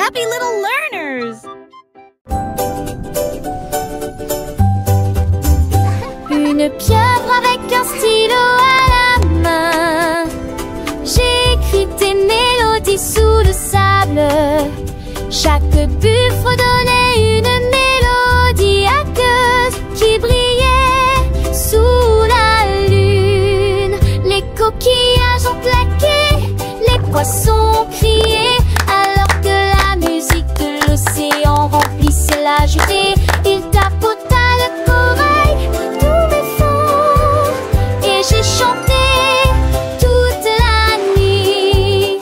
happy little learners! Une pieuvre avec un stylo à la main. J'écris des mélodies sous le sable. Chaque buffle donnait une mélodie aqueuse qui brillait sous la lune. Les coquillages ont claqué, les poissons criaient, alors que la musique de l'océan remplissait la journée. Il tapota le corail de tous mes fonds et j'ai chanté toute la nuit.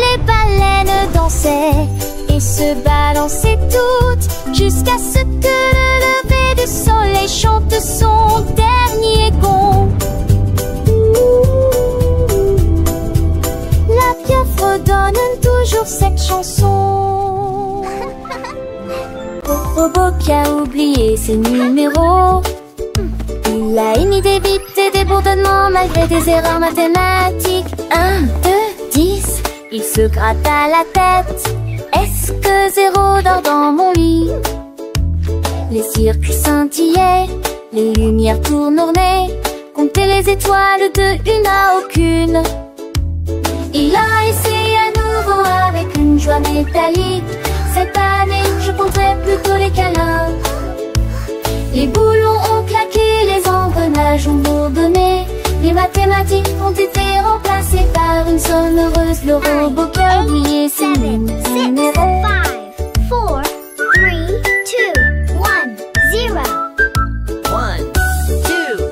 Les baleines dansaient et se balançaient toutes jusqu'à ce que le lever du soleil chante son dernier gond. La pieuvre donne toujours cette chanson. Au robot qui a oublié ses numéros, il a une idée vite et des bourdonnements malgré des erreurs mathématiques. 1, 2, 10, il se gratte à la tête. Est-ce que 0 dort dans mon lit? Les circuits scintillaient, les lumières tournoyaient. Compter les étoiles de une à aucune. Il a essayé à nouveau avec une joie métallique. Cette année, je compterai plutôt les câlins. Les boulons ont claqué, les engrenages ont bourdonné. Les mathématiques ont été remplacées par une sonne heureuse. Le robot qui a oublié ses numéros. 5, 4, 3, 2, 1, 0. 1, 2, 3, 4,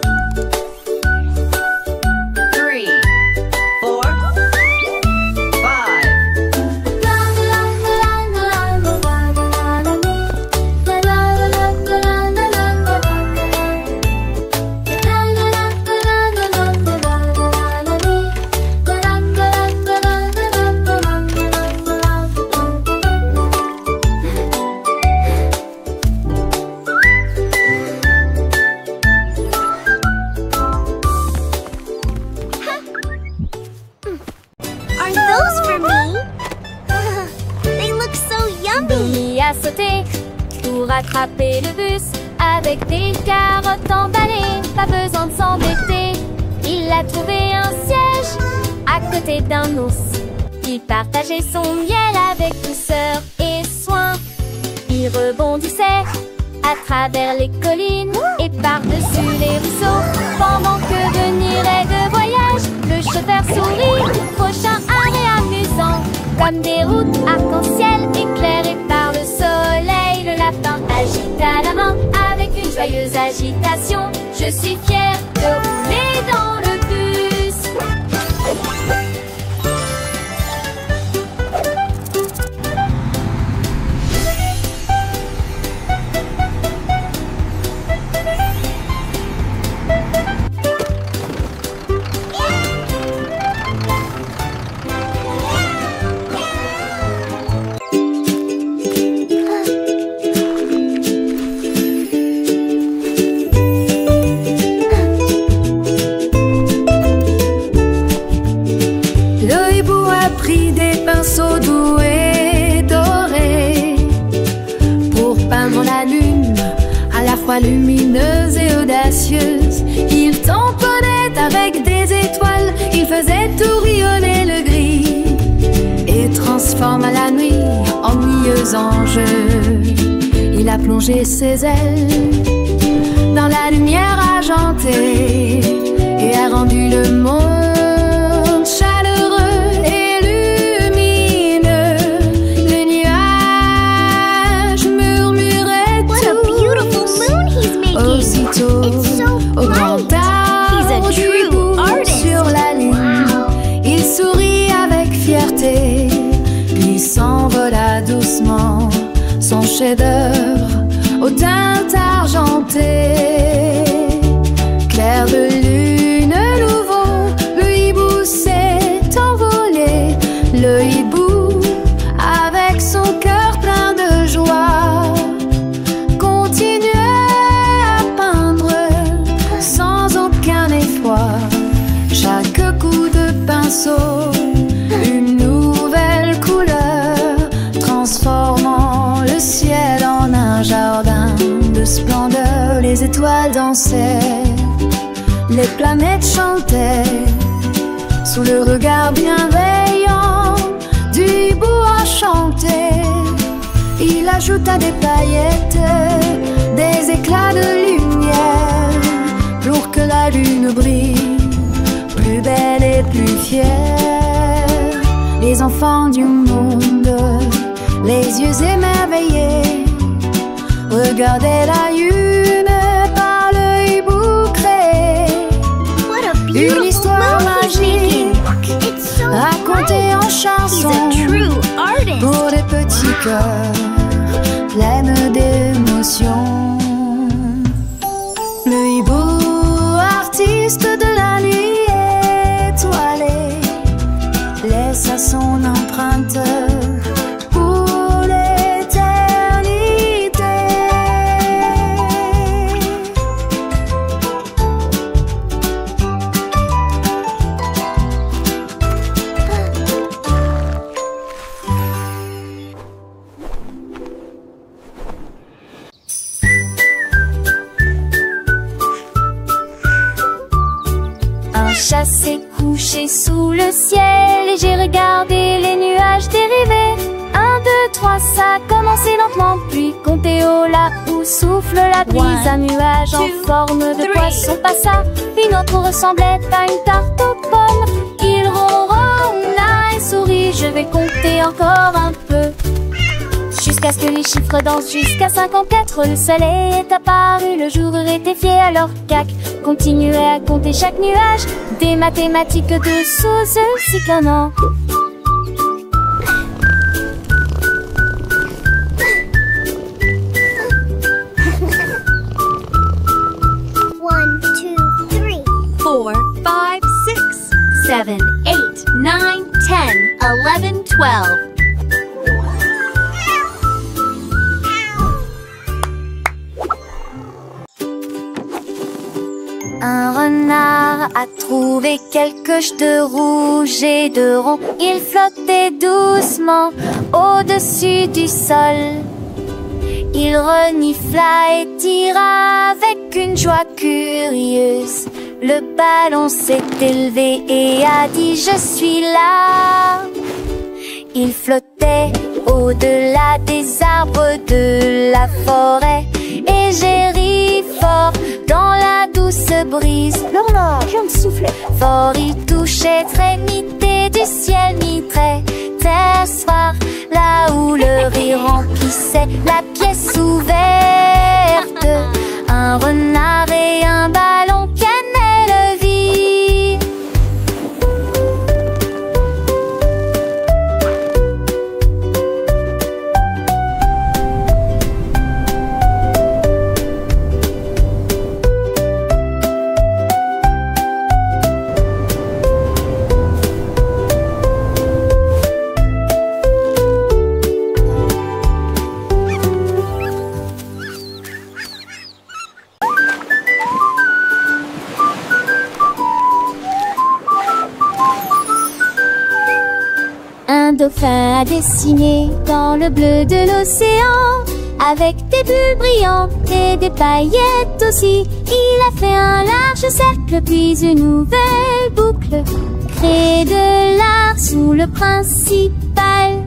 Are those for me? They look so yummy. Billy a sauté pour attraper le bus avec des carottes emballées. Pas besoin de s'embêter, il a trouvé un siège à côté d'un ours. Il partageait son miel avec douceur et soin. Il rebondissait à travers les collines et par-dessus les ruisseaux. Pendant que Denis de voyage, le chauffeur sourit. Prochain arrêt amusant, comme des routes arc-en-ciel éclairées par le soleil. Le lapin agita la main avec une joyeuse agitation. Je suis fière de rouler dans le bus. pinceau doux et doré pour peindre la lune, à la fois lumineuse et audacieuse. Il tamponnait avec des étoiles, il faisait tourbillonner le gris et transforma la nuit en nieuse en jeu. Il a plongé ses ailes dans la lumière argentée et a rendu le monde chaleureux et lumineux. Les nuages murmuraient What a beautiful moon he's making! aussitôt It's so au grand bright! He's a arbre du true bout artist! sur la lune. Wow. Il sourit avec fierté, puis s'envola doucement. Son chef-d'œuvre au teint argenté, clair de lune nouveau, le hibou s'est envolé. Le hibou, avec son cœur plein de joie, continuait à peindre splendeur, les étoiles dansaient, les planètes chantaient, sous le regard bienveillant du hibou enchanté. Il ajouta des paillettes, des éclats de lumière, pour que la lune brille, plus belle et plus fière. Les enfants du monde, les yeux émerveillés, regardaient la lune par le hibou créé. What a Une beautiful histoire move he's magique, making. It's so racontée en bright. He's chansons, a true artist. pour des petits cœurs pleines d'émotions. Le hibou, artiste de la nuit étoilée, laissa son empreinte pour l'éternité. Un chat s'est couché sous le ciel et j'ai regardé les nuages dériver. 1, 2, 3, ça a commencé lentement, puis comptez au là où souffle la brise. Un nuage en forme de poisson passa, une autre ressemblait à une tarte aux pommes. Il ronronna et sourit, je vais compter encore un peu, jusqu'à ce que les chiffres dansent jusqu'à 54. Le soleil est apparu, le jour est effet, alors cac continuait à compter chaque nuage. Des mathématiques de sous cyclonant. One, two, three. 4, 5, 6, 7, 8, 9, 10, 11, 12. Un renard a trouvé quelques de rouge et de rond. Il flottait doucement au-dessus du sol. Il renifla et tira avec une joie curieuse. Le ballon s'est élevé et a dit: je suis là. Il flottait au-delà des arbres de la forêt et j'ai ri fort dans la douce brise. Là, je me soufflais fort, il touchait trémité du ciel mitré. Soir, là où le rire remplissait la pièce ouverte. Un renard et un ballon, quelle vie! Un dauphin a dessiné dans le bleu de l'océan, avec des bulles brillantes et des paillettes aussi. Il a fait un large cercle puis une nouvelle boucle, créé de l'art sous le principal.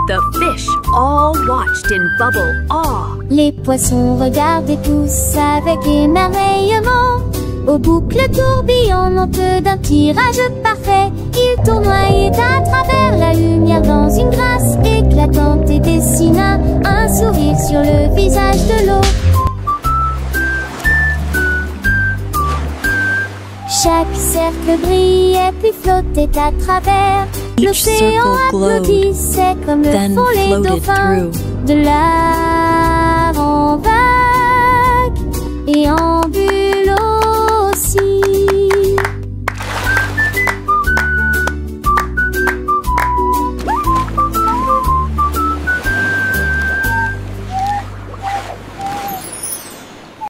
The fish all watched in bubble awe. Les poissons regardaient tous avec émerveillement. Aux boucles tourbillonnantes d'un tirage parfait, il tournoyait à travers la lumière dans une grâce éclatante et dessina un sourire sur le visage de l'eau. Chaque cercle brillait puis flottait à travers. L'océan applaudissait comme le font les dauphins, de l'avant vague et en but.